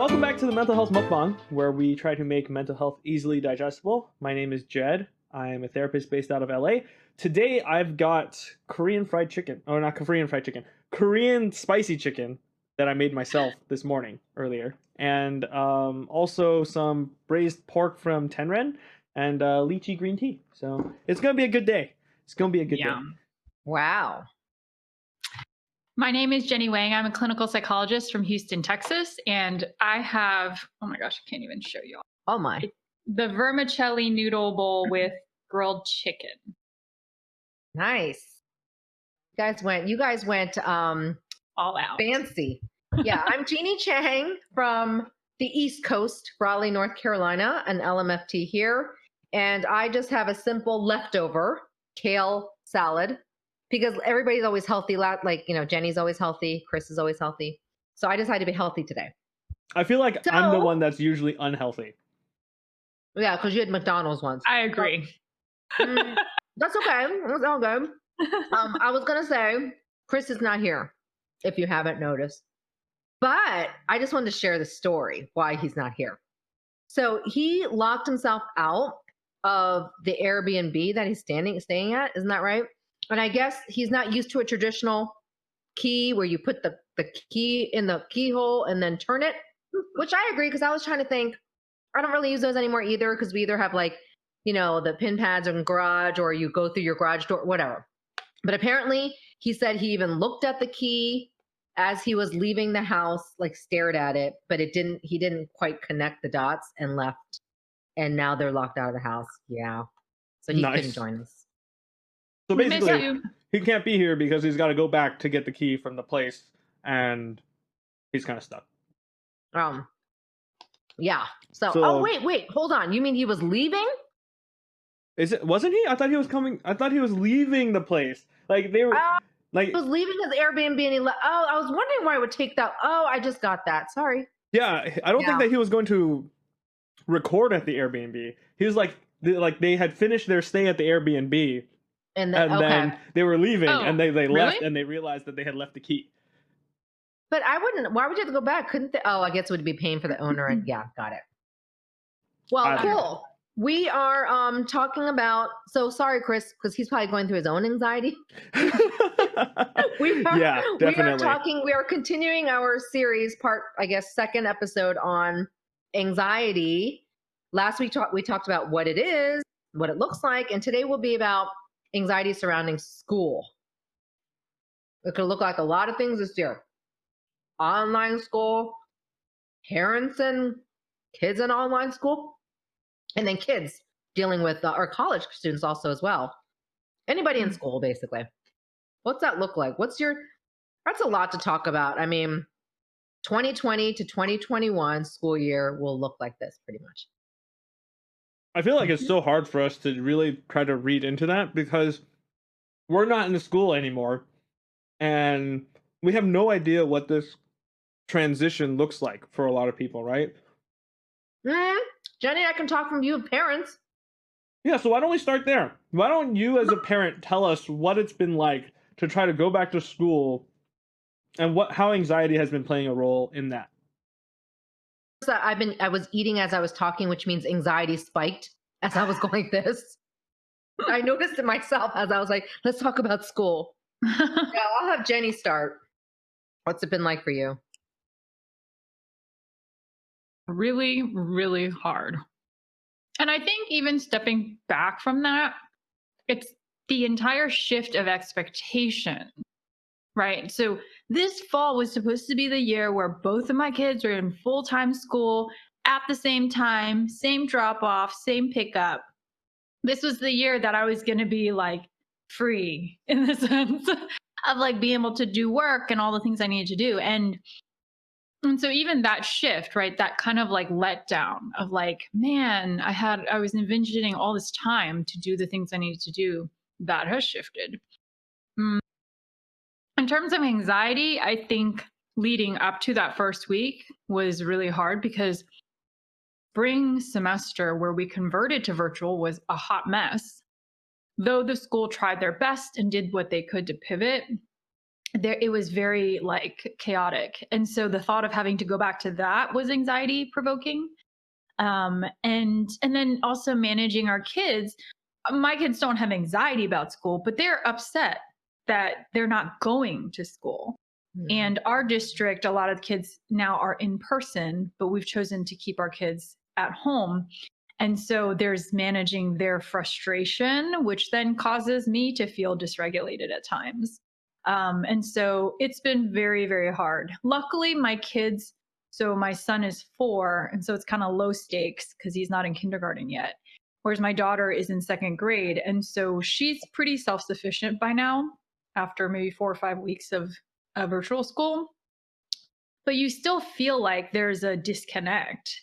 Welcome back to the Mental Health Mukbang, where we try to make mental health easily digestible. My name is Jed. I am a therapist based out of LA. Today I've got Korean fried chicken. Oh, not Korean fried chicken. Korean spicy chicken that I made myself this morning earlier. And also some braised pork from Tenren and lychee green tea. So it's going to be a good day. It's going to be a good day. Wow. My name is Jeanie Wang. I'm a clinical psychologist from Houston, Texas. And I have, oh my gosh, I can't even show you all. Oh my. The vermicelli noodle bowl with grilled chicken. Nice. You guys went all out. Fancy. Yeah, I'm Jeanie Chang from the East Coast, Raleigh, North Carolina, an LMFT here. And I just have a simple leftover kale salad because everybody's always healthy. Like, Jenny's always healthy. Chris is always healthy. So I decided to be healthy today. I feel like I'm the one that's usually unhealthy. Yeah, because you had McDonald's once. I agree. That's okay. It's all good. I was going to say, Chris is not here, if you haven't noticed. But I just wanted to share the story why he's not here. So he locked himself out of the Airbnb that he's staying at. Isn't that right? And I guess he's not used to a traditional key where you put the key in the keyhole and then turn it, which I agree, because I was trying to think, I don't really use those anymore either, because we either have the pin pads in the garage or you go through your garage door, whatever. But apparently he said he even looked at the key as he was leaving the house, stared at it, but he didn't quite connect the dots and left. And now they're locked out of the house. Yeah. So he couldn't join us. So basically, he can't be here because he's got to go back to get the key from the place, and he's kind of stuck. Yeah. So wait, hold on. You mean he was leaving? Wasn't he? I thought he was coming. I thought he was leaving the place. They were he was leaving his Airbnb and he left. Oh, I was wondering why it would take that. Oh, I just got that. Sorry. Yeah, I don't think that he was going to record at the Airbnb. He was they had finished their stay at the Airbnb. And then they were leaving, and they left, and they realized that they had left the key. But I wouldn't. Why would you have to go back? Couldn't they? Oh, I guess it would be paying for the owner. And yeah, got it. Well, cool. We are talking about. So sorry, Chris, because he's probably going through his own anxiety. Definitely. We are continuing our series second episode on anxiety. Last week we talked about what it is, what it looks like, and today will be about anxiety surrounding school. It could look like a lot of things this year. Online school, parents and kids in online school, and then kids dealing with, or college students also as well. Anybody in school, basically. What's that look like? That's a lot to talk about. I mean, 2020 to 2021 school year will look like this pretty much. I feel like it's so hard for us to really try to read into that because we're not in the school anymore and we have no idea what this transition looks like for a lot of people, right? Jenny, I can talk from you parents. Yeah, so why don't we start there? Why don't you as a parent tell us what it's been like to try to go back to school and how anxiety has been playing a role in that? I was eating as I was talking, which means anxiety spiked as I was going this. I noticed it myself as I was like, let's talk about school. Yeah, I'll have Jenny start. What's it been like for you? Really, really hard. And I think even stepping back from that, it's the entire shift of expectation, right? So this fall was supposed to be the year where both of my kids are in full-time school at the same time, same drop-off, same pickup. This was the year that I was going to be free in the sense of being able to do work and all the things I needed to do. And so even that shift, right, that kind of letdown of man, I was envisioning all this time to do the things I needed to do, that has shifted. In terms of anxiety, I think leading up to that first week was really hard because spring semester where we converted to virtual was a hot mess. Though the school tried their best and did what they could to pivot, it was very like chaotic. And so the thought of having to go back to that was anxiety provoking. And then also managing our kids. My kids don't have anxiety about school, but they're upset that they're not going to school. And our district, a lot of kids now are in person, but we've chosen to keep our kids at home. And so there's managing their frustration, which then causes me to feel dysregulated at times. And so it's been very, very hard. Luckily, my kids, so my son is 4, and so it's kind of low stakes because he's not in kindergarten yet. Whereas my daughter is in 2nd grade. And so she's pretty self-sufficient by now after maybe 4 or 5 weeks of virtual school. But you still feel like there's a disconnect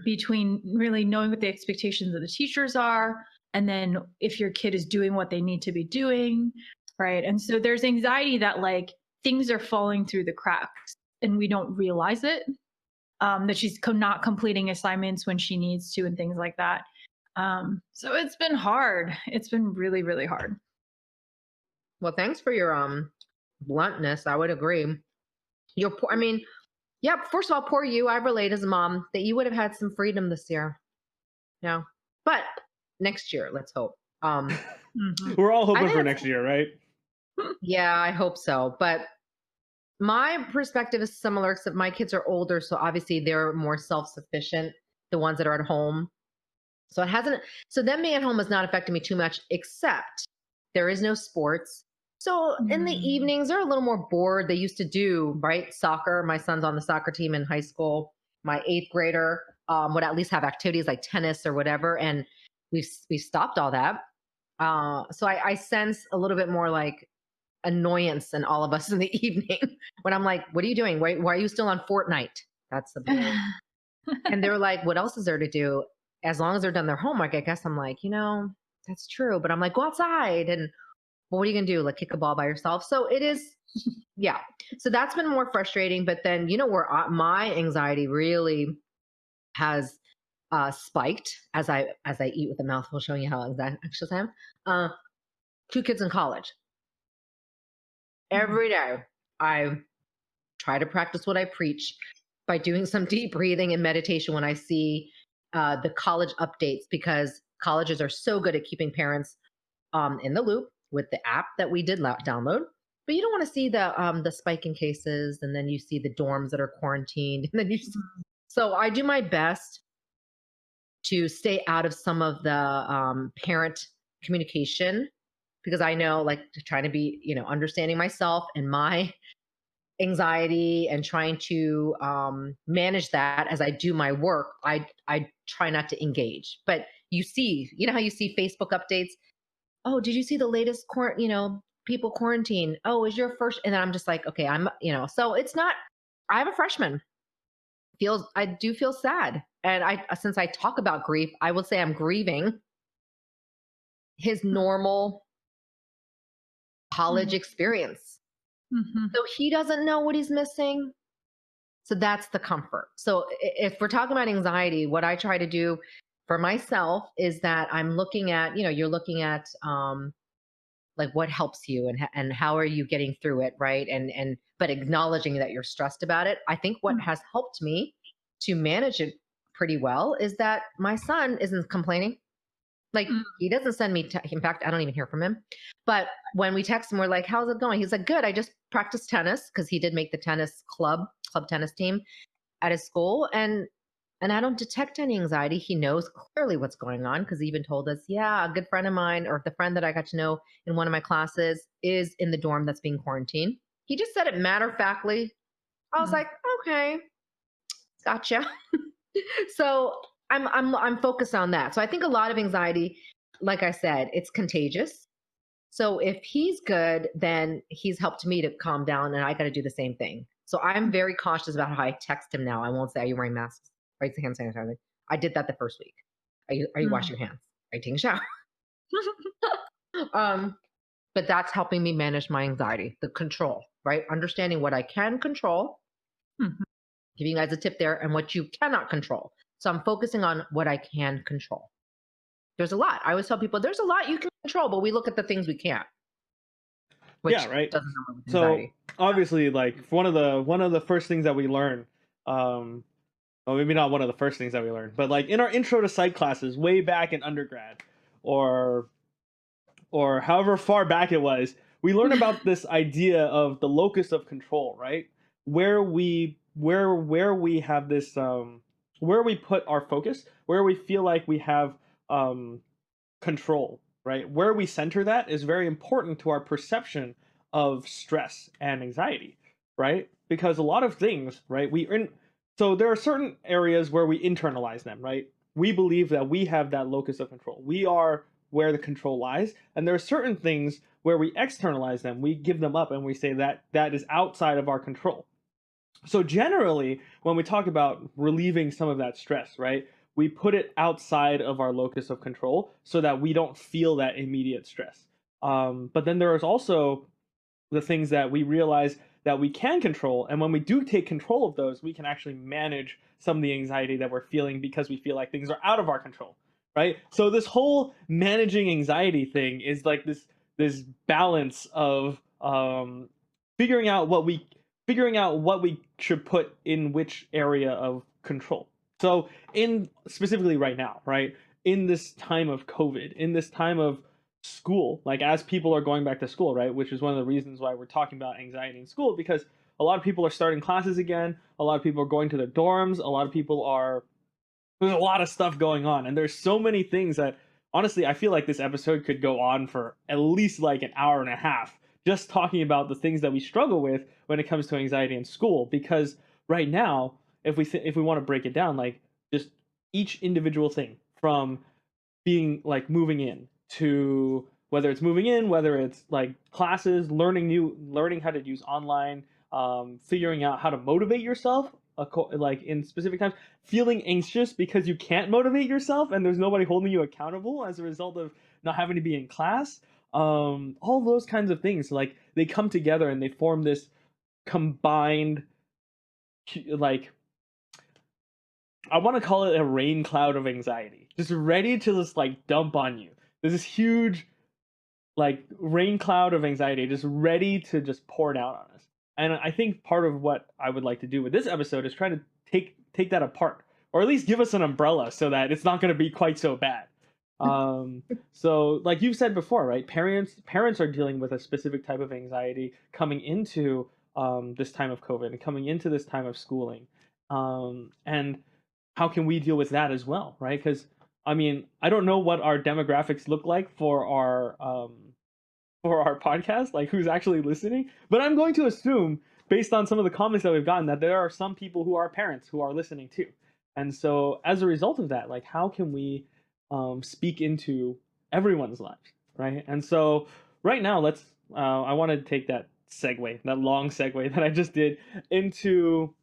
between really knowing what the expectations of the teachers are, and then if your kid is doing what they need to be doing, right? And so there's anxiety that like things are falling through the cracks and we don't realize it, that she's not completing assignments when she needs to and things like that. So it's been hard. It's been really, really hard. Well, thanks for your bluntness. I would agree. You're poor. I mean, yeah, first of all, poor you. I relate as a mom that you would have had some freedom this year. Yeah. But next year, let's hope. We're all hoping for next year, right? Yeah, I hope so. But my perspective is similar, except my kids are older. So obviously they're more self-sufficient, the ones that are at home. So them being at home has not affected me too much, except there is no sports. So in the evenings, they're a little more bored. They used to do, right, soccer. My son's on the soccer team in high school. My 8th grader would at least have activities like tennis or whatever. And we stopped all that. So I sense a little bit more like annoyance in all of us in the evening when I'm like, what are you doing? Why are you still on Fortnite? That's the big. And they're like, what else is there to do? As long as they're done their homework, I guess I'm like, that's true. But I'm like, go outside. And well, what are you going to do? Like kick a ball by yourself? So it is, yeah. So that's been more frustrating. But then, where my anxiety really has spiked as I eat with a mouthful, showing you how anxious I am. 2 kids in college. Every day, I try to practice what I preach by doing some deep breathing and meditation when I see the college updates, because colleges are so good at keeping parents in the loop with the app that we did download. But you don't want to see the spike in cases, and then you see the dorms that are quarantined, and then so I do my best to stay out of some of the parent communication, because I know, like, trying to be, understanding myself and my anxiety and trying to manage that as I do my work. I try not to engage. But you know how you see Facebook updates? Oh, did you see the latest people quarantine? Oh, is your first? And then I'm just like, okay, so it's not. I have a freshman. I do feel sad, and since I talk about grief, I will say I'm grieving his normal college experience. So he doesn't know what he's missing. So that's the comfort. So if we're talking about anxiety, what I try to do for myself is that I'm looking at, you're looking at like what helps you and how are you getting through it, right? But acknowledging that you're stressed about it. I think what has helped me to manage it pretty well is that my son isn't complaining. Like, he doesn't send me, in fact, I don't even hear from him. But when we text him, we're like, how's it going? He's like, good. I just practiced tennis, because he did make the tennis club tennis team at his school. And I don't detect any anxiety. He knows clearly what's going on, because he even told us, yeah, a good friend of mine, or the friend that I got to know in one of my classes, is in the dorm that's being quarantined. He just said it matter-of-factly. I was like, okay, gotcha. So I'm focused on that. So I think a lot of anxiety, like I said, it's contagious. So if he's good, then he's helped me to calm down, and I got to do the same thing. So I'm very cautious about how I text him now. I won't say, are you wearing masks? Are you hand sanitizer? I did that the first week. Are you washing your hands? Are you taking a shower? But that's helping me manage my anxiety, the control, right? Understanding what I can control, giving you guys a tip there, and what you cannot control. So I'm focusing on what I can control. There's a lot. I always tell people there's a lot you can control, but we look at the things we can't. which Yeah, right. doesn't come with So anxiety. obviously, like one of the first things that we learn, well, maybe not one of the first things that we learned, but like in our intro to psych classes way back in undergrad, or however far back it was, we learn about this idea of the locus of control, right? Where we have this where we put our focus, where we feel like we have um control, right? Where we center that is very important to our perception of stress and anxiety, right? Because a lot of things, right? So there are certain areas where we internalize them, right? We believe that we have that locus of control. We are where the control lies, and there are certain things where we externalize them. We give them up and we say that that is outside of our control. So generally, when we talk about relieving some of that stress, right, we put it outside of our locus of control so that we don't feel that immediate stress. But then there is also the things that we realize that we can control, and when we do take control of those, we can actually manage some of the anxiety that we're feeling because we feel like things are out of our control, right? So this whole managing anxiety thing is like this balance of figuring out what we should put in which area of control. So in specifically right now, right, in this time of COVID, in this time of school, like as people are going back to school, right, which is one of the reasons why we're talking about anxiety in school, because a lot of people are starting classes again, a lot of people are going to their dorms, a lot of people are, there's a lot of stuff going on, and there's so many things that honestly I feel like this episode could go on for at least like an hour and a half just talking about the things that we struggle with when it comes to anxiety in school. Because right now, if we want to break it down, like just each individual thing, from being like moving in to whether it's moving in, whether it's like classes, learning how to use online, figuring out how to motivate yourself, like in specific times, feeling anxious because you can't motivate yourself and there's nobody holding you accountable as a result of not having to be in class. All those kinds of things, like they come together and they form this combined, like, I want to call it a rain cloud of anxiety, just ready to just like dump on you. There's this huge like rain cloud of anxiety just ready to just pour it out on us. And I think part of what I would like to do with this episode is try to take that apart, or at least give us an umbrella so that it's not going to be quite so bad. So like you've said before, right? Parents are dealing with a specific type of anxiety coming into this time of COVID and coming into this time of schooling. And how can we deal with that as well, right? Because I mean, I don't know what our demographics look like for our podcast, like who's actually listening, but I'm going to assume, based on some of the comments that we've gotten, that there are some people who are parents who are listening too. And so, as a result of that, like, how can we speak into everyone's lives, right? And so, right now, let's. I want to take that long segue that I just did, into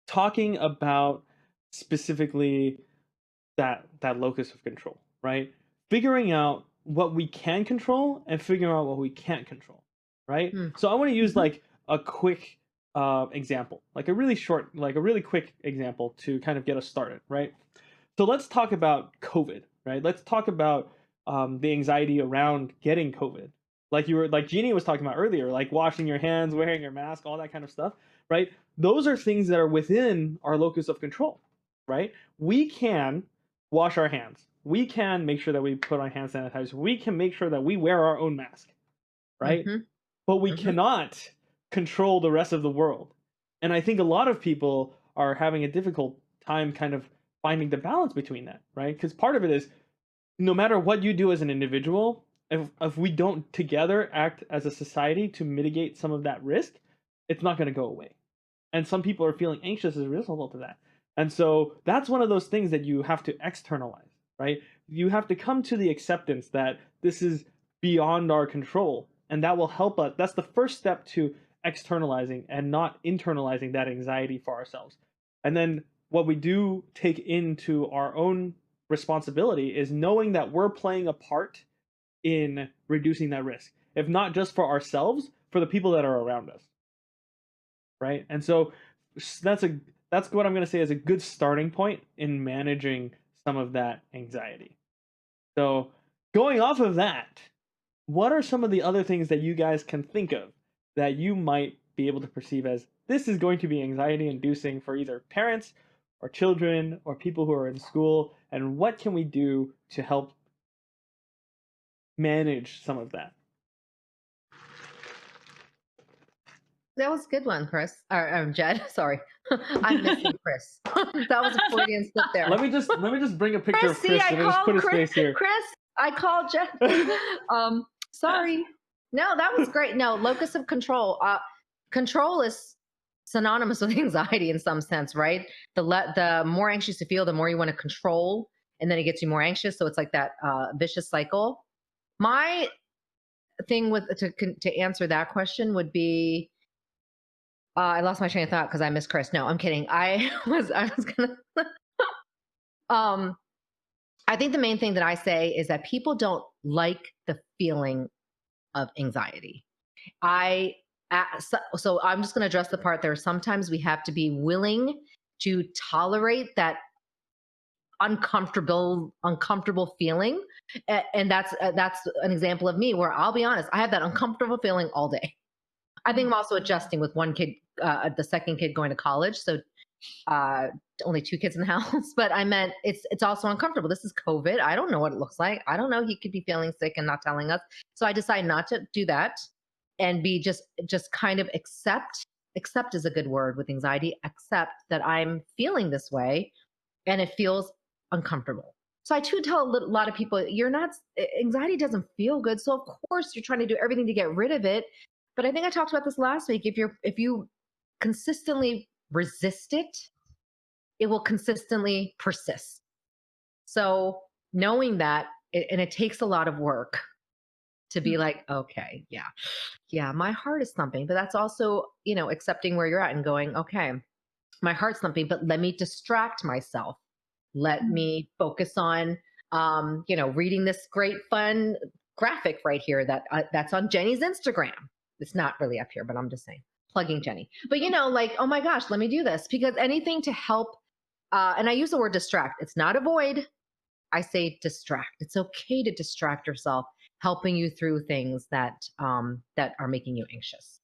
talking about specifically that locus of control, right? Figuring out what we can control and figuring out what we can't control, right? So I want to use like a quick example, like a really quick example to kind of get us started, right? So let's talk about COVID, right? Let's talk about the anxiety around getting COVID, like Jeanie was talking about earlier, like washing your hands, wearing your mask, all that kind of stuff, right? Those are things that are within our locus of control, right? We can wash our hands. We can make sure that we put on hand sanitizer. We can make sure that we wear our own mask, right? But we cannot control the rest of the world. And I think a lot of people are having a difficult time kind of finding the balance between that, right? Because part of it is, no matter what you do as an individual, if we don't together act as a society to mitigate some of that risk, it's not going to go away. And some people are feeling anxious as a result of that. And so that's one of those things that you have to externalize, right? You have to come to the acceptance that this is beyond our control, and that will help us. That's the first step to externalizing and not internalizing that anxiety for ourselves. And then what we do take into our own responsibility is knowing that we're playing a part in reducing that risk, if not just for ourselves, for the people that are around us, right? And so that's what I'm going to say is a good starting point in managing some of that anxiety. So going off of that, what are some of the other things that you guys can think of that you might be able to perceive as this is going to be anxiety inducing for either parents or children or people who are in school, and what can we do to help manage some of that? That was a good one, Chris. Or Jed. Sorry, I'm missing Chris. That was a Freudian slip there. Let me just bring a picture of See, Chris and just put his Chris, face here. Chris, I called Jed. Sorry. No, that was great. No, locus of control. Control is synonymous with anxiety in some sense, right? The more anxious you feel, the more you want to control, and then it gets you more anxious. So it's like that vicious cycle. My thing to answer that question would be, I lost my train of thought because I miss Chris. No, I'm kidding. I was gonna. I think the main thing that I say is that people don't like the feeling of anxiety. So I'm just going to address the part there. Sometimes we have to be willing to tolerate that uncomfortable feeling, and that's an example of me where I'll be honest, I have that uncomfortable feeling all day. I think I'm also adjusting with one kid, the second kid going to college, so only 2 kids in the house. But I meant it's also uncomfortable. This is COVID. I don't know what it looks like. I don't know. He could be feeling sick and not telling us. So I decide not to do that and be just kind of accept. Accept is a good word with anxiety. Accept that I'm feeling this way, and it feels uncomfortable. So I too tell a lot of people, anxiety doesn't feel good. So of course you're trying to do everything to get rid of it. But I think I talked about this last week. If you consistently resist it, it will consistently persist. So knowing that, and it takes a lot of work to be like, okay, yeah, my heart is thumping, but that's also, accepting where you're at and going, okay, my heart's thumping, but let me distract myself. Let me focus on, reading this great fun graphic right here that's on Jenny's Instagram. It's not really up here, but I'm just saying, plugging Jenny. But oh my gosh, let me do this, because anything to help, and I use the word distract. It's not avoid. I say distract. It's okay to distract yourself, helping you through things that are making you anxious.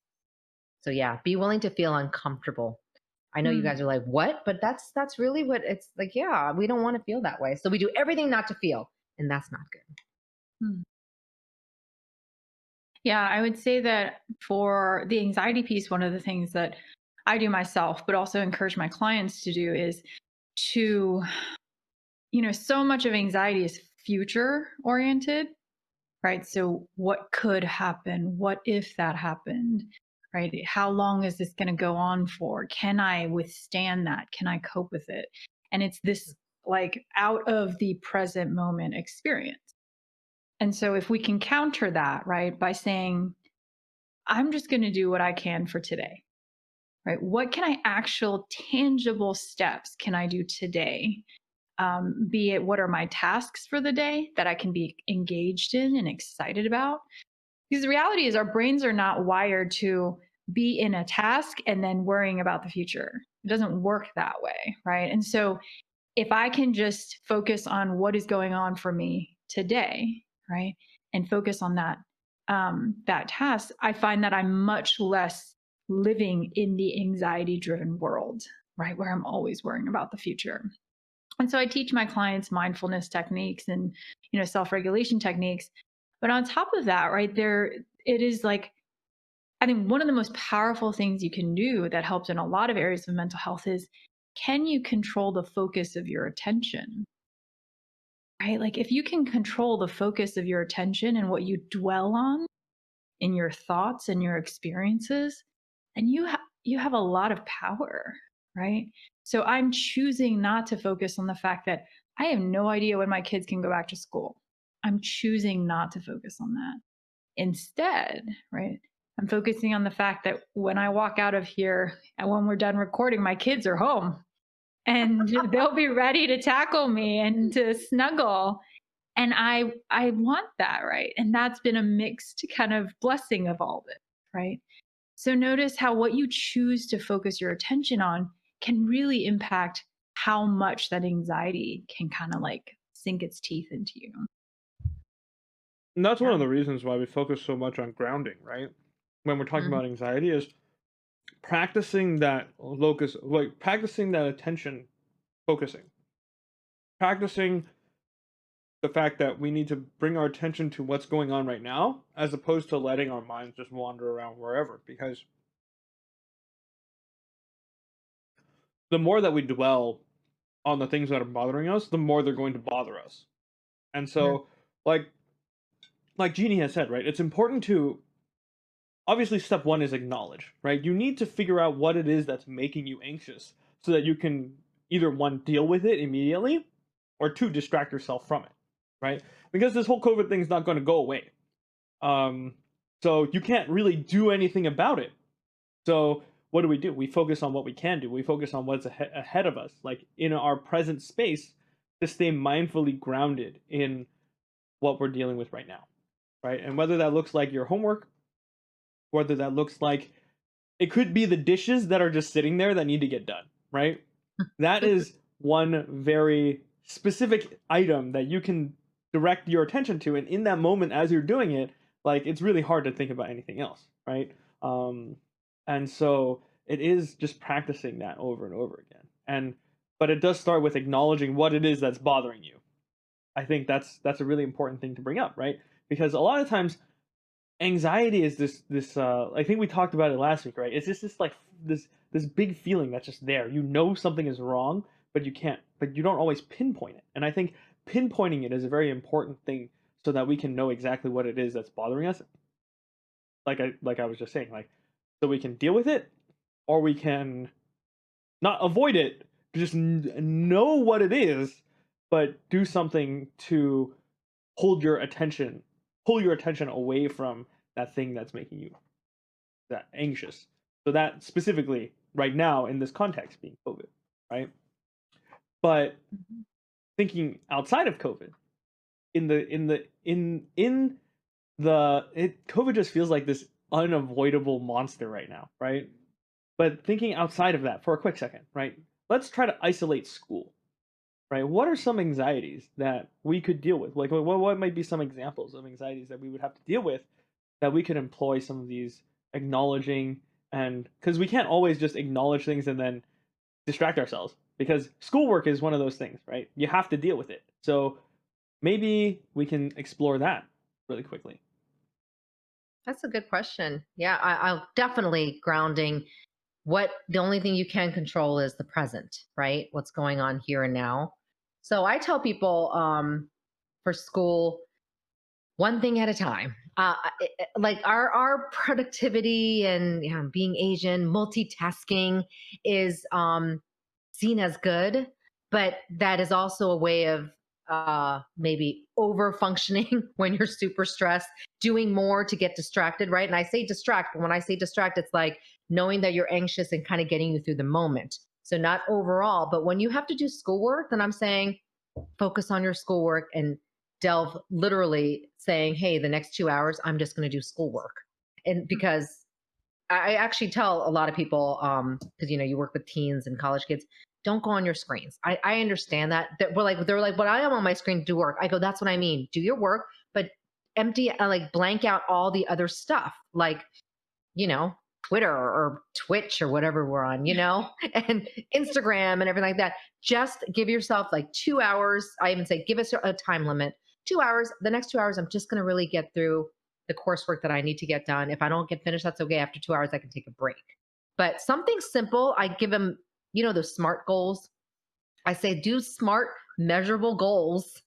So yeah, be willing to feel uncomfortable. I know you guys are like, what? But that's really what it's like. Yeah, we don't want to feel that way. So we do everything not to feel, and that's not good. Yeah, I would say that for the anxiety piece, one of the things that I do myself, but also encourage my clients to do is to, so much of anxiety is future oriented, right? So what could happen? What if that happened, right? How long is this going to go on for? Can I withstand that? Can I cope with it? And it's this like out of the present moment experience. And so if we can counter that, right, by saying, I'm just going to do what I can for today, right? What actual tangible steps can I do today? Be it what are my tasks for the day that I can be engaged in and excited about? Because the reality is our brains are not wired to be in a task and then worrying about the future. It doesn't work that way, right? And so if I can just focus on what is going on for me today, right, and focus on that task, I find that I'm much less living in the anxiety-driven world, right, where I'm always worrying about the future. And so I teach my clients mindfulness techniques and self-regulation techniques. But on top of that, right, it is like, I think one of the most powerful things you can do that helps in a lot of areas of mental health is, can you control the focus of your attention? Right? Like if you can control the focus of your attention and what you dwell on in your thoughts and your experiences, then you have a lot of power, right? So I'm choosing not to focus on the fact that I have no idea when my kids can go back to school. I'm choosing not to focus on that. Instead, right, I'm focusing on the fact that when I walk out of here and when we're done recording, my kids are home and they'll be ready to tackle me and to snuggle. And I want that, right? And that's been a mixed kind of blessing of all of it, right? So notice how what you choose to focus your attention on can really impact how much that anxiety can kind of like sink its teeth into you. And that's one Yeah. of the reasons why we focus so much on grounding, right? When we're talking about anxiety, is practicing that locus, like practicing that attention focusing, practicing the fact that we need to bring our attention to what's going on right now, as opposed to letting our minds just wander around wherever. Because the more that we dwell on the things that are bothering us, the more they're going to bother us. And Mhm. so, like Jeannie has said, right? It's important to, obviously, step one is acknowledge, right? You need to figure out what it is that's making you anxious, so that you can either one, deal with it immediately, or two, distract yourself from it, right? Because this whole COVID thing is not going to go away. Um, so you can't really do anything about it. So what do? We focus on what we can do. We focus on what's ahead of us, like in our present space, to stay mindfully grounded in what we're dealing with right now, right? And whether that looks like your homework, whether that looks like, it could be the dishes that are just sitting there that need to get done, right? That is one very specific item that you can direct your attention to, and in that moment as you're doing it, like, it's really hard to think about anything else, right? And so it is just practicing that over and over again. And but it does start with acknowledging what it is that's bothering you. I think that's a really important thing to bring up, right? Because a lot of times anxiety is this I think we talked about it last week, right? It's just this, like, this big feeling that's just there. You know something is wrong, but you don't always pinpoint it. And I think pinpointing it is a very important thing, so that we can know exactly what it is that's bothering us. Like I was just saying, like, so we can deal with it, or we can not avoid it, just know what it is, but do something to hold your attention, pull your attention away from that thing that's making you that anxious. So that specifically right now in this context being COVID, right? But thinking outside of COVID, COVID just feels like this unavoidable monster right now, right? But thinking outside of that for a quick second, right? Let's try to isolate school, right? What are some anxieties that we could deal with? Like, what might be some examples of anxieties that we would have to deal with, that we could employ some of these acknowledging, and because we can't always just acknowledge things and then distract ourselves, because schoolwork is one of those things, right? You have to deal with it. So maybe we can explore that really quickly. That's a good question. Yeah, I'll definitely grounding. What the only thing you can control is the present, right? What's going on here and now. So I tell people for school, one thing at a time. Like our productivity and, you know, being Asian, multitasking is seen as good, but that is also a way of maybe over functioning when you're super stressed, doing more to get distracted, right? And I say distract, but when I say distract, it's like knowing that you're anxious and kind of getting you through the moment. So not overall, but when you have to do schoolwork, then I'm saying focus on your schoolwork and delve literally saying, hey, the next 2 hours, I'm just going to do schoolwork. And because I actually tell a lot of people, because you know, you work with teens and college kids, don't go on your screens. I understand that they're like, but I am on my screen to do work. I go, that's what I mean. Do your work, but empty, like blank out all the other stuff, like, you know, Twitter or Twitch or whatever we're on, you know, and Instagram and everything like that. Just give yourself like 2 hours. I even say, give us a time limit, 2 hours. The next 2 hours, I'm just going to really get through the coursework that I need to get done. If I don't get finished, that's okay. After 2 hours, I can take a break. But something simple, I give them, you know, those SMART goals. I say, do SMART, measurable goals,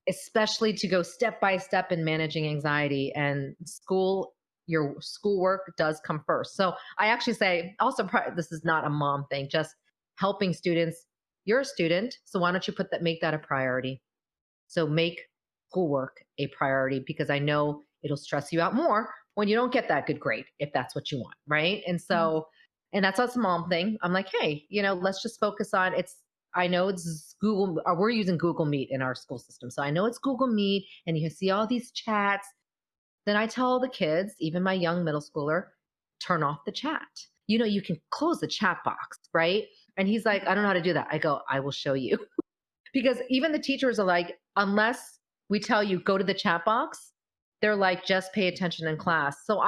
especially to go step by step in managing anxiety. And your schoolwork does come first. So I actually say, also, this is not a mom thing, just helping students. You're a student, so why don't you make that a priority? So make schoolwork a priority, because I know it'll stress you out more when you don't get that good grade, if that's what you want, right? And so, and that's not a mom thing. I'm like, hey, you know, let's just focus on I know it's Google, we're using Google Meet in our school system. So I know it's Google Meet and you see all these chats. Then I tell the kids, even my young middle schooler, turn off the chat. You know, you can close the chat box, right? And he's like, I don't know how to do that. I go, I will show you. Because even the teachers are like, unless we tell you go to the chat box, they're like, just pay attention in class. So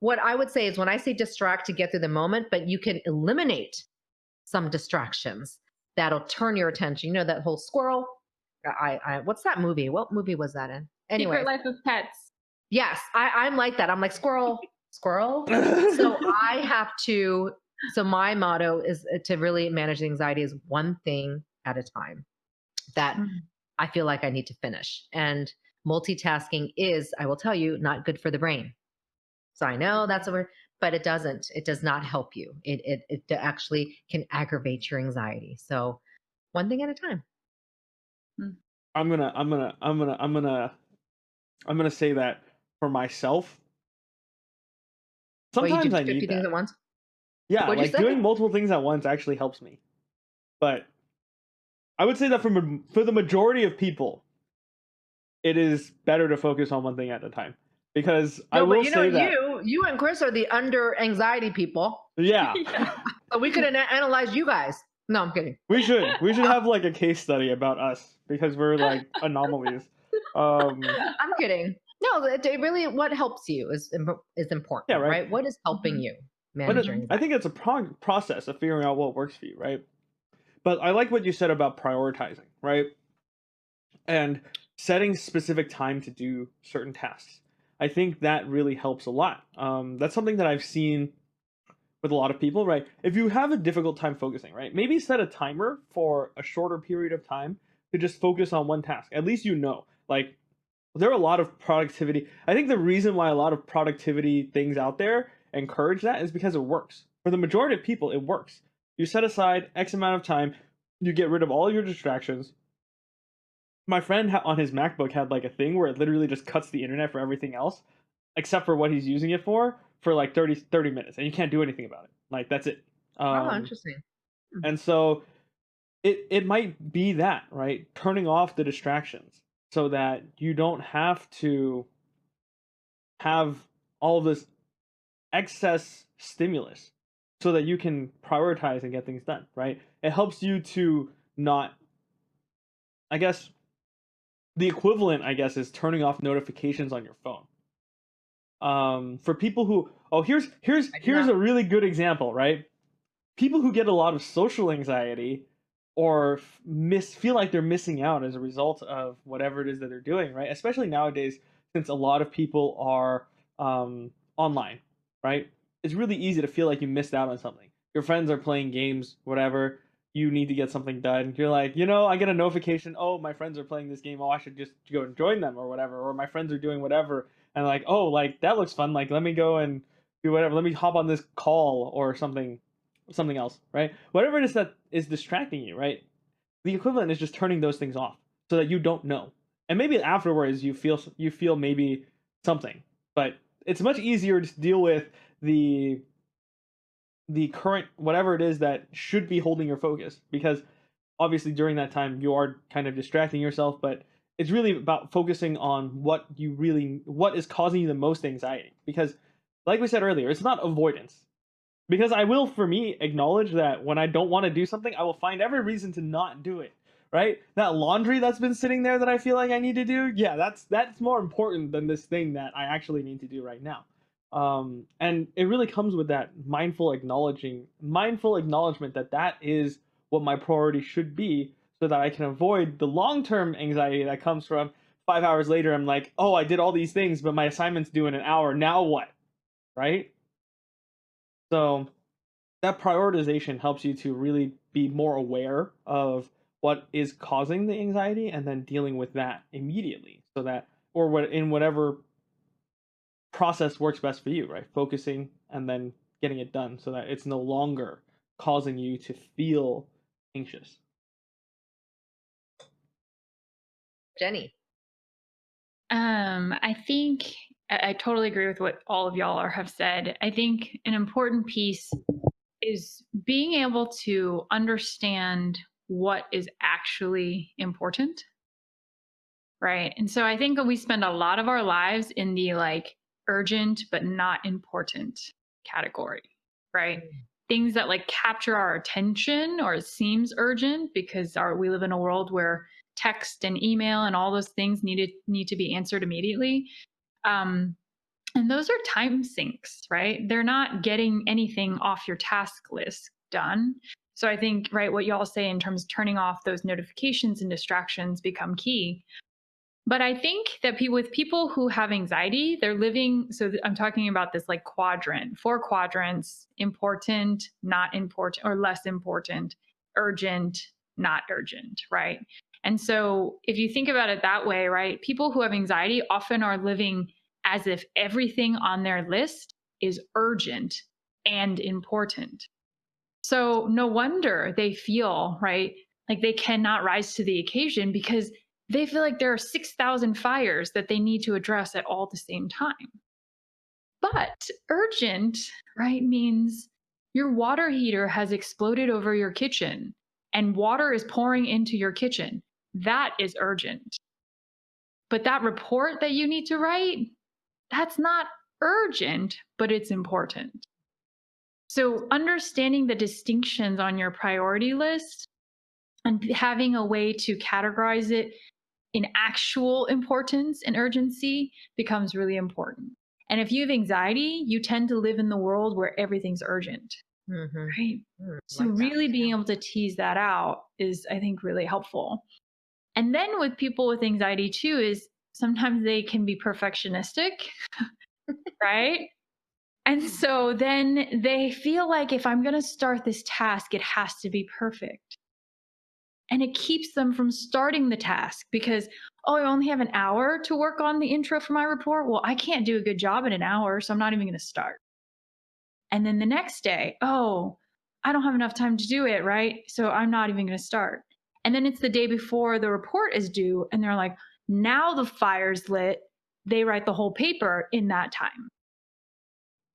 what I would say is when I say distract to get through the moment, but you can eliminate some distractions that'll turn your attention. You know, that whole squirrel. What's that movie? What movie was that in? Anyway, Secret Life of Pets. yes, I'm like that. I'm like squirrel. So I have to. So my motto is to really manage the anxiety is one thing at a time that I feel like I need to finish. And multitasking is, I will tell you, not good for the brain. So I know that's a word, but it doesn't. It does not help you. It actually can aggravate your anxiety. So one thing at a time. I'm gonna say that for myself. Sometimes you do I 50 need things that. at once. Yeah, What'd you like say? doing multiple things at once actually helps me. But I would say that for the majority of people, it is better to focus on one thing at a time. Because I No, but will you know, say that you and Chris are the under anxiety people. yeah, So we could analyze you guys. No, I'm kidding. we should have like a case study about us because we're like anomalies. I'm kidding. No, it really what helps you is important, Yeah, right. right? What is helping you manage your anxiety? I think it's a process of figuring out what works for you, right? But I like what you said about prioritizing, right? And setting specific time to do certain tasks. I think that really helps a lot. That's something that I've seen with a lot of people, right? If you have a difficult time focusing, right? Maybe set a timer for a shorter period of time to just focus on one task. At least you know, like, there are a lot of productivity. I think the reason why a lot of productivity things out there encourage that is because it works. For the majority of people, it works. You set aside X amount of time, you get rid of all your distractions. My friend on his MacBook had like a thing where it literally just cuts the internet for everything else, except for what he's using it for like 30 minutes, and you can't do anything about it. Like, that's it. Oh, interesting. And so it might be that, right? Turning off the distractions so that you don't have to have all of this excess stimulus so that you can prioritize and get things done, right? It helps you to not, I guess, the equivalent, I guess, is turning off notifications on your phone. For people who, here's a really good example, right? People who get a lot of social anxiety or feel like they're missing out as a result of whatever it is that they're doing, right? Especially nowadays, since a lot of people are online, right? It's really easy to feel like you missed out on something. Your friends are playing games, whatever. You need to get something done. You're like, I get a notification. Oh, my friends are playing this game. Oh, I should just go and join them or whatever. Or my friends are doing whatever. And like, oh, like that looks fun. Like, let me go and do whatever. Let me hop on this call or something else, right? Whatever it is that is distracting you, right? The equivalent is just turning those things off so that you don't know. And maybe afterwards you feel maybe something, but it's much easier to deal with the current whatever it is that should be holding your focus, because obviously during that time you are kind of distracting yourself, but it's really about focusing on what is causing you the most anxiety. Because like we said earlier, it's not avoidance. Because I will, for me, acknowledge that when I don't want to do something, I will find every reason to not do it, right? That laundry that's been sitting there that I feel like I need to do, yeah, that's more important than this thing that I actually need to do right now. And it really comes with that mindful acknowledgement that is what my priority should be, so that I can avoid the long-term anxiety that comes from 5 hours later, I'm like, oh, I did all these things, but my assignment's due in an hour, now what, right? So that prioritization helps you to really be more aware of what is causing the anxiety and then dealing with that immediately, so that, or in whatever process works best for you, right? Focusing and then getting it done so that it's no longer causing you to feel anxious. Jeanie. I think I totally agree with what all of y'all have said. I think an important piece is being able to understand what is actually important, right? And so I think we spend a lot of our lives in the like urgent but not important category, right? Things that like capture our attention or it seems urgent because we live in a world where text and email and all those things need to be answered immediately. And those are time sinks, right? They're not getting anything off your task list done. So I think, right, what y'all say in terms of turning off those notifications and distractions become key. But I think that with people who have anxiety, they're living, so I'm talking about this like quadrant, 4 quadrants: important, not important, or less important, urgent, not urgent, right? And so if you think about it that way, right, people who have anxiety often are living as if everything on their list is urgent and important. So no wonder they feel, right, like they cannot rise to the occasion because they feel like there are 6,000 fires that they need to address at all the same time. But urgent, right, means your water heater has exploded over your kitchen and water is pouring into your kitchen. That is urgent. But that report that you need to write, that's not urgent, but it's important. So understanding the distinctions on your priority list and having a way to categorize it in actual importance and urgency becomes really important. And if you have anxiety, you tend to live in the world where everything's urgent, right? So really being able to tease that out is, I think, really helpful. And then with people with anxiety too, is sometimes they can be perfectionistic, right? And so then they feel like if I'm going to start this task, it has to be perfect. And it keeps them from starting the task because, oh, I only have an hour to work on the intro for my report. Well, I can't do a good job in an hour, so I'm not even going to start. And then the next day, oh, I don't have enough time to do it, right? So I'm not even going to start. And then it's the day before the report is due, and they're like, now the fire's lit. They write the whole paper in that time.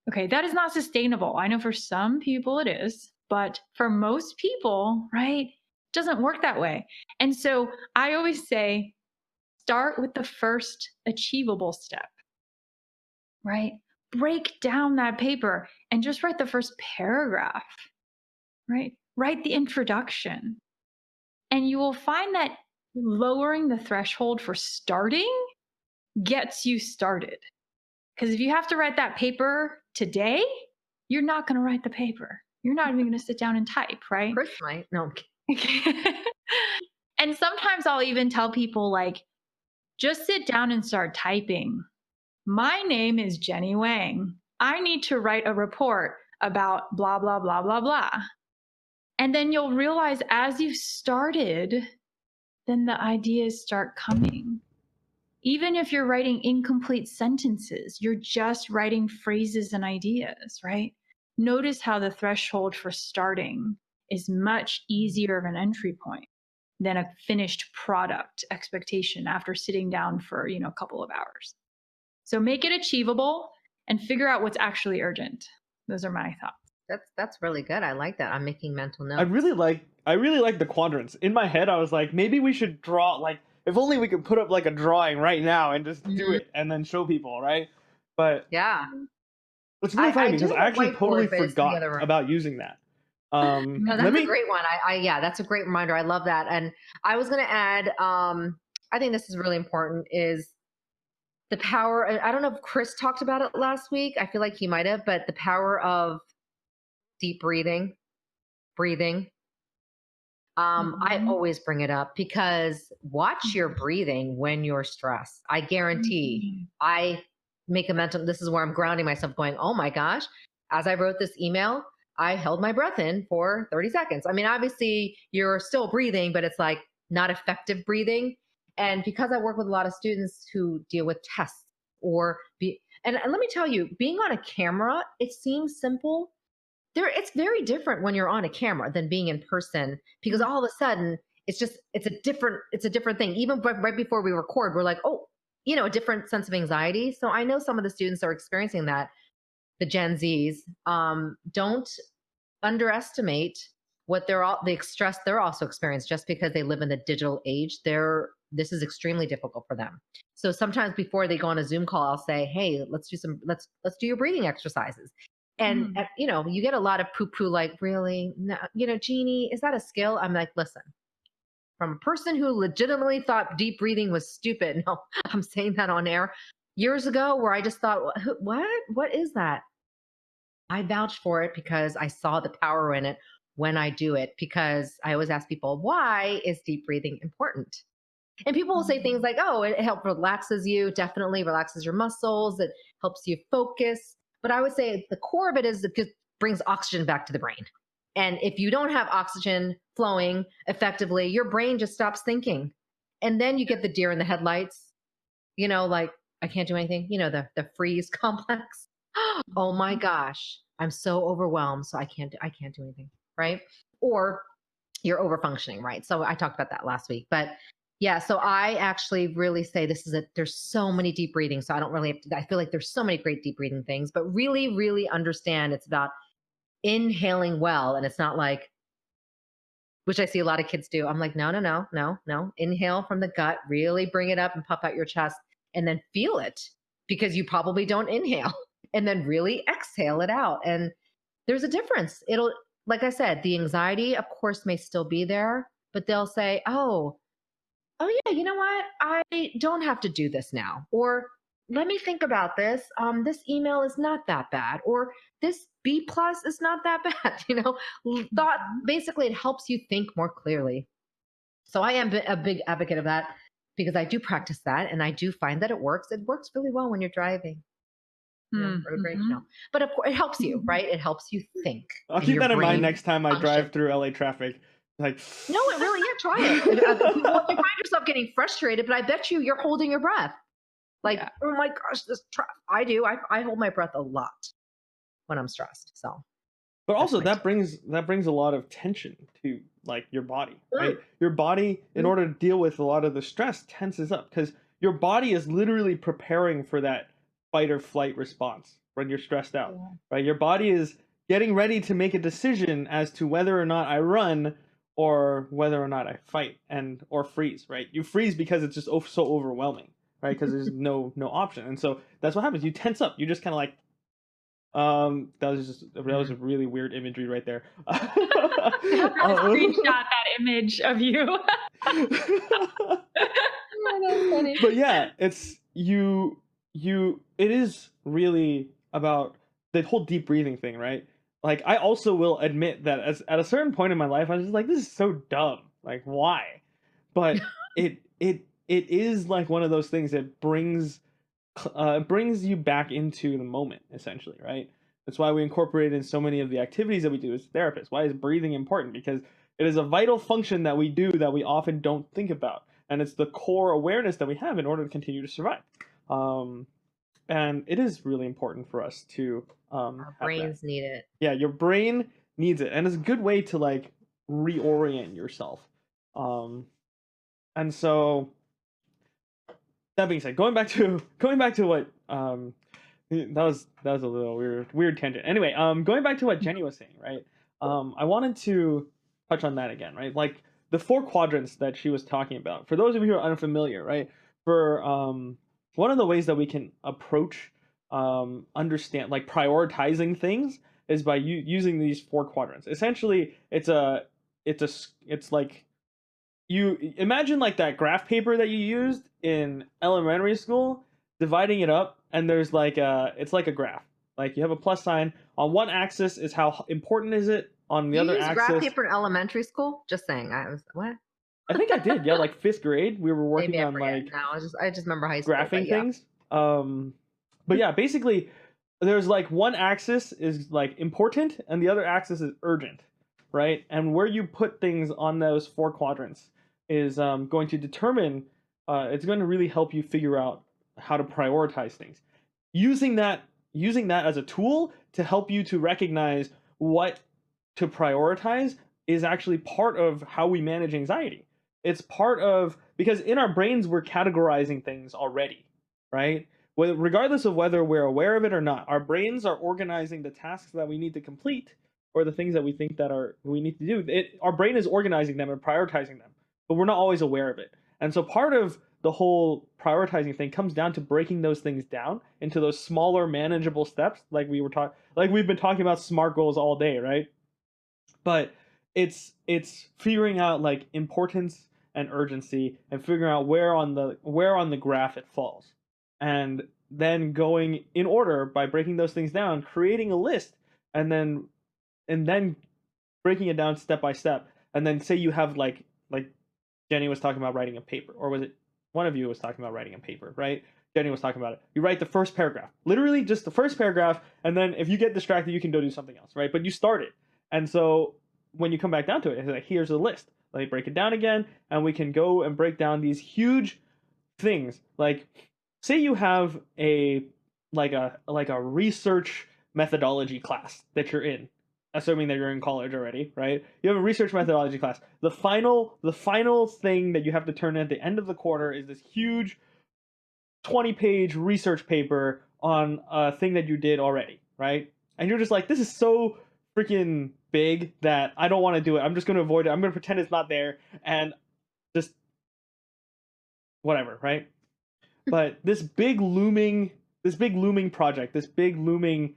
Okay, that is not sustainable. I know for some people it is, but for most people, right, it doesn't work that way. And so I always say, start with the first achievable step, right? Break down that paper and just write the first paragraph, right? Write the introduction. And you will find that lowering the threshold for starting gets you started. Because if you have to write that paper today, you're not going to write the paper. You're not even going to sit down and type, right? Chris might. No, I'm kidding. And sometimes I'll even tell people, like, just sit down and start typing. My name is Jeanie Wang. I need to write a report about blah, blah, blah, blah, blah. And then you'll realize as you've started, then the ideas start coming. Even if you're writing incomplete sentences, you're just writing phrases and ideas, right? Notice how the threshold for starting is much easier of an entry point than a finished product expectation after sitting down for, a couple of hours. So make it achievable and figure out what's actually urgent. Those are my thoughts. That's really good. I like that. I'm making mental notes. I really like the quadrants. In my head, I was like, maybe we should draw, like, if only we could put up like a drawing right now and just do it and then show people, right? But yeah, it's really funny because I actually totally whiteboard, but forgot about using that. No, that's a great one. Yeah, that's a great reminder. I love that. And I was going to add, I think this is really important, is the power. I don't know if Chris talked about it last week. I feel like he might have, but the power of deep breathing. I always bring it up because watch your breathing when you're stressed. I guarantee I make a mental, this is where I'm grounding myself going, oh my gosh, as I wrote this email, I held my breath in for 30 seconds. I mean, obviously you're still breathing, but it's like not effective breathing. And because I work with a lot of students who deal with tests and let me tell you, being on a camera, it seems simple. It's very different when you're on a camera than being in person, because all of a sudden it's a different thing. Even right before we record, we're like, oh, a different sense of anxiety. So I know some of the students are experiencing that. The Gen Zs, don't underestimate what the stress they're also experiencing just because they live in the digital age. This is extremely difficult for them. So sometimes before they go on a Zoom call, I'll say, hey, let's do your breathing exercises. And, you get a lot of poo-poo, like, really? No, Jeanie, is that a skill? I'm like, listen, from a person who legitimately thought deep breathing was stupid. No, I'm saying that on air. years ago where I just thought, what is that? I vouch for it because I saw the power in it when I do it, because I always ask people, why is deep breathing important? And people will say things like, oh, it helps relaxes you, definitely relaxes your muscles, it helps you focus. But I would say the core of it is it brings oxygen back to the brain. And if you don't have oxygen flowing effectively, your brain just stops thinking. And then you get the deer in the headlights, like, I can't do anything, the freeze complex. Oh my gosh, I'm so overwhelmed, so I can't do anything, right? Or you're over functioning, right? So I talked about that last week. But yeah, so I actually really say there's so many deep breathing. So I don't really have to, I feel like there's so many great deep breathing things, but really, really understand it's about inhaling well. And it's not like, which I see a lot of kids do. I'm like, no, no, no, no, no. Inhale from the gut, really bring it up and puff out your chest, and then feel it, because you probably don't inhale, and then really exhale it out. And there's a difference. It'll, like I said, the anxiety, of course, may still be there, but they'll say, oh yeah, you know what? I don't have to do this now. Or let me think about this. This email is not that bad. Or this B plus is not that bad. Thought, basically, it helps you think more clearly. So I am a big advocate of that, because I do practice that, and I do find that it works. It works really well when you're driving. But of course, it helps you, right? It helps you think. I'll keep that in mind next time I drive through LA traffic. Like, no, it really, yeah, try it. You find yourself getting frustrated, but I bet you're holding your breath. Like, oh my gosh, I do. I hold my breath a lot when I'm stressed. So, but also that brings a lot of tension to, like, your body, right? Your body, in order to deal with a lot of the stress, tenses up, because your body is literally preparing for that fight or flight response when you're stressed out, right? Your body is getting ready to make a decision as to whether or not I run, or whether or not I fight or freeze, right? You freeze because it's just so overwhelming, right? Because there's no option. And so that's what happens. You tense up. You just kind of like, that was a really weird imagery right there. Screenshot that image of you. But yeah, it is really about the whole deep breathing thing, right? Like, I also will admit that at a certain point in my life, I was just like, this is so dumb. Like, why? But it is like one of those things that brings you back into the moment, essentially, right? That's why we incorporate in so many of the activities that we do as therapists. Why is breathing important? Because it is a vital function that we do that we often don't think about. And it's the core awareness that we have in order to continue to survive. And it is really important for us to our brains need it. Yeah, your brain needs it, and it's a good way to, like, reorient yourself. And so that being said, going back to what that was a little weird tangent. Anyway, going back to what Jeanie was saying, right? I wanted to touch on that again, right? Like, the 4 quadrants that she was talking about. For those of you who are unfamiliar, right? For one of the ways that we can approach understand, like, prioritizing things is by using these 4 quadrants. Essentially, it's like, you imagine like that graph paper that you used in elementary school, dividing it up, and there's like it's like a graph. Like, you have a plus sign on one axis is how important is it, on the other axis. Graph paper in elementary school? Just saying. What? I think I did. Yeah, like 5th grade, we were working on like. No, I just remember high school. Graphing things. But yeah, basically, there's like one axis is like important, and the other axis is urgent, right? And where you put things on those 4 quadrants is going to determine. It's going to really help you figure out how to prioritize things. Using that as a tool to help you to recognize what to prioritize is actually part of how we manage anxiety. It's part of, because in our brains we're categorizing things already, right? Regardless of whether we're aware of it or not, our brains are organizing the tasks that we need to complete, or the things that we think that we need to do. Our brain is organizing them and prioritizing them, but we're not always aware of it. And so part of the whole prioritizing thing comes down to breaking those things down into those smaller, manageable steps, like we've been talking about SMART goals all day, right? But it's figuring out like importance and urgency, and figuring out where on the graph it falls. and then going in order by breaking those things down, creating a list, and then breaking it down step by step. And then say you have like Jenny was talking about writing a paper, or was it one of you was talking about writing a paper, right? Jenny was talking about it. You write the first paragraph, literally just the first paragraph, and then if you get distracted, you can go do something else, right? But you started, and so when you come back down to it, it's like, here's a list. Let me break it down again, and we can go and break down these huge things. Like, say you have a research methodology class that you're in, assuming that you're in college already, right? You have a research methodology class. The final thing that you have to turn in at the end of the quarter is this huge 20-page research paper on a thing that you did already, right? And you're just like, this is so freaking big that I don't want to do it. I'm just going to avoid it. I'm going to pretend it's not there and just whatever, right? But this big looming project, this big looming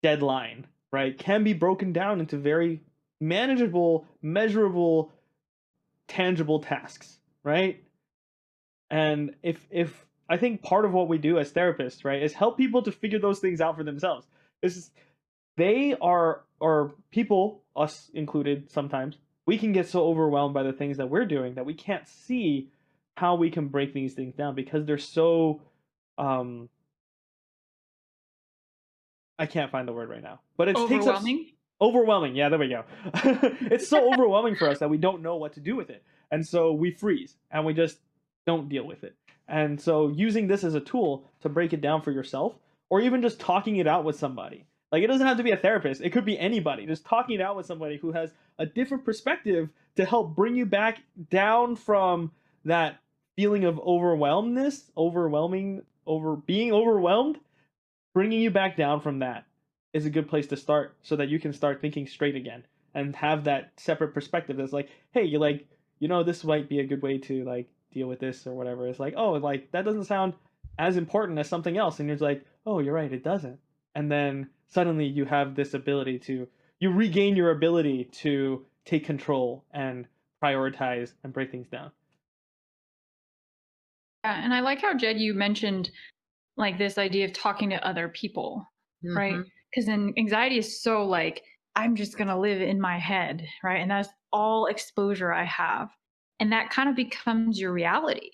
deadline, right, can be broken down into very manageable, measurable, tangible tasks, right? And if I think part of what we do as therapists, right, is help people to figure those things out for themselves. They are, or people, us included sometimes, we can get so overwhelmed by the things that we're doing that we can't see how we can break these things down because they're so I can't find the word right now, but it takes up overwhelming. Yeah, there we go. It's so overwhelming for us that we don't know what to do with it, and so we freeze and we just don't deal with it. And so using this as a tool to break it down for yourself, or even just talking it out with somebody. Like, it doesn't have to be a therapist. It could be anybody. Just talking it out with somebody who has a different perspective to help bring you back down from that feeling of being overwhelmed. Bringing you back down from that is a good place to start so that you can start thinking straight again and have that separate perspective that's like, hey, you like, this might be a good way to like deal with this or whatever. It's like, oh, like that doesn't sound as important as something else. And you're like, oh, you're right, it doesn't. And then suddenly you have this ability you regain your ability to take control and prioritize and break things down. Yeah, and I like how, Jed, you mentioned like this idea of talking to other people, right? Because then anxiety is so like, I'm just going to live in my head, right? And that's all exposure I have. And that kind of becomes your reality.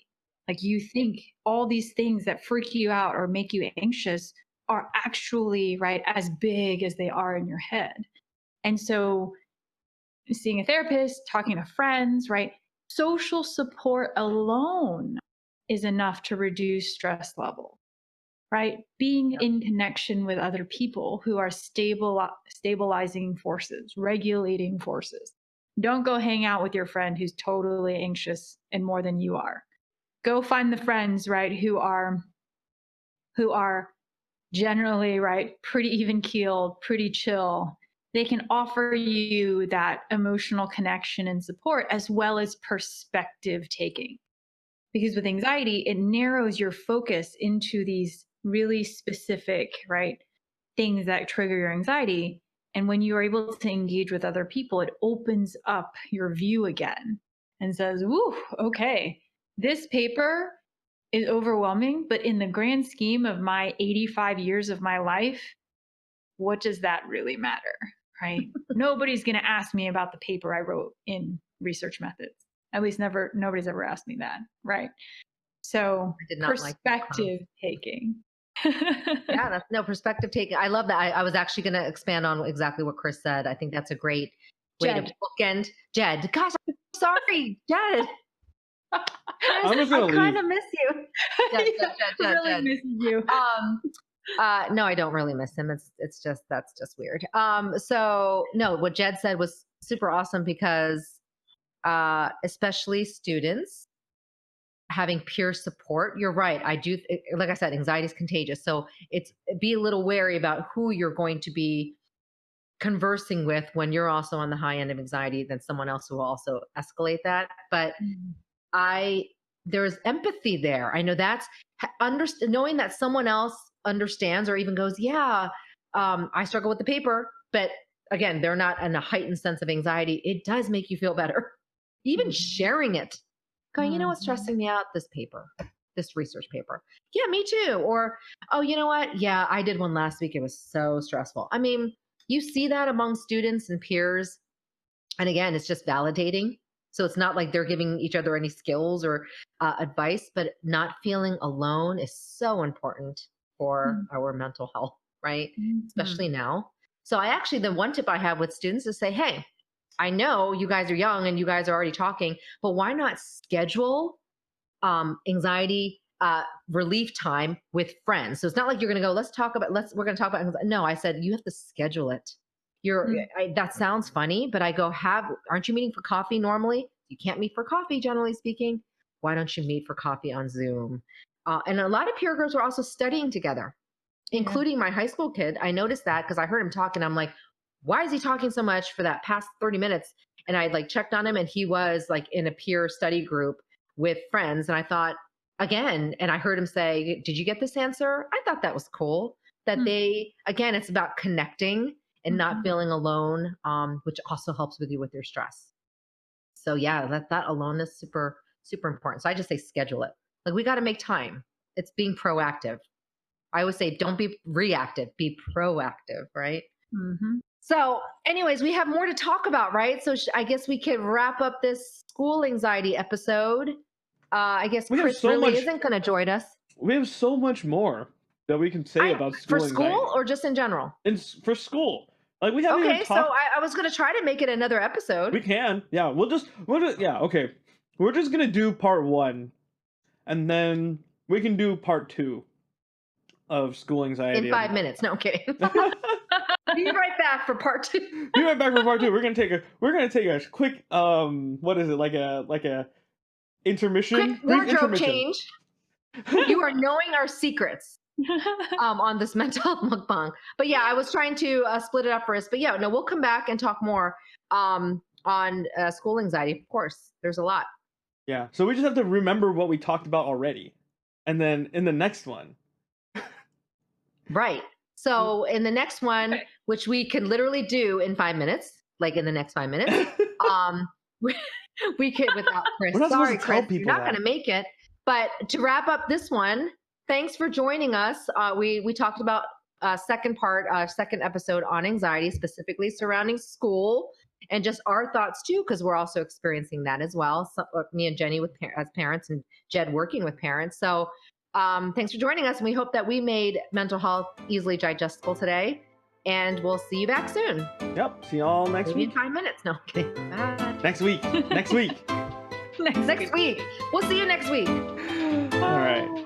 Like, you think all these things that freak you out or make you anxious are actually, right, as big as they are in your head. And so seeing a therapist, talking to friends, right? Social support alone is enough to reduce stress level, right? Being in connection with other people who are stabilizing forces, regulating forces. Don't go hang out with your friend who's totally anxious and more than you are. Go find the friends, right, who are generally, right, pretty even keeled, pretty chill. They can offer you that emotional connection and support as well as perspective taking. Because with anxiety, it narrows your focus into these really specific, right, things that trigger your anxiety. And when you are able to engage with other people, it opens up your view again and says, woo, okay, this paper is overwhelming, but in the grand scheme of my 85 years of my life, what does that really matter, right? Nobody's going to ask me about the paper I wrote in research methods. At least nobody's ever asked me that, right? So perspective taking. Yeah, perspective taking. I love that. I was actually going to expand on exactly what Chris said. I think that's a great way to bookend. Jed, gosh, I'm sorry, Jed. Chris, I kind of miss you. Jed, really misses you. No, I don't really miss him. That's just weird. So no, what Jed said was super awesome because especially students having peer support. You're right. I do. Like I said, anxiety is contagious. So be a little wary about who you're going to be conversing with when you're also on the high end of anxiety than someone else who will also escalate that. But there's empathy there. I know that's knowing that someone else understands or even goes, yeah, I struggle with the paper, but again, they're not in a heightened sense of anxiety. It does make you feel better. Even sharing it, going, you know what's stressing me out? This paper. this research paper. Yeah, me too. Or, oh, you know what? Yeah, I did one last week. It was so stressful. I mean, you see that among students and peers. And again, it's just validating. So it's not like they're giving each other any skills or advice, but not feeling alone is so important for our mental health, right? Especially now. So the one tip I have with students is say, hey, I know you guys are young and you guys are already talking, but why not schedule anxiety relief time with friends? So it's not like you're going to go, we're going to talk about anxiety. No, I said, you have to schedule it. That sounds funny, but I go, aren't you meeting for coffee normally? You can't meet for coffee, generally speaking. Why don't you meet for coffee on Zoom? And a lot of peer groups are also studying together, including my high school kid. I noticed that because I heard him talk and I'm like, why is he talking so much for that past 30 minutes? And I like checked on him and he was like in a peer study group with friends. And I thought again, and I heard him say, did you get this answer? I thought that was cool that again, it's about connecting and not feeling alone, which also helps with your stress. So yeah, that alone is super, super important. So I just say schedule it. Like we got to make time. It's being proactive. I always say, don't be reactive, be proactive, right? So anyways, we have more to talk about, right? So I guess we could wrap up this school anxiety episode. I guess Chris really isn't going to join us. We have so much more that we can say about school for anxiety. School or just in general? For school. Like we haven't even talked... so I was going to try to make it another episode. We can. Yeah, okay. We're just going to do part 1 and then we can do part 2 of school anxiety. In 5 minutes. No, I'm kidding. Be right back for part 2. Be right back for part 2. We're gonna take a quick what is it, like a intermission? Quick wardrobe change. You are knowing our secrets on this mental health mukbang. But yeah, I was trying to split it up for us. But yeah, no, we'll come back and talk more on school anxiety. Of course, there's a lot. Yeah, so we just have to remember what we talked about already, and then in the next one. Right. So in the next one, which we can literally do in 5 minutes, like in the next 5 minutes, we could without Chris. Sorry, Chris, you're not going to make it. But to wrap up this one, thanks for joining us. We talked about second episode on anxiety, specifically surrounding school, and just our thoughts too, because we're also experiencing that as well. So, me and Jeanie as parents, and Jed working with parents. So. Thanks for joining us, and we hope that we made mental health easily digestible today, and we'll see you back soon. Yep, see y'all next week. In 5 minutes. No, okay. Bye. Next week. Next week. We'll see you next week. All right.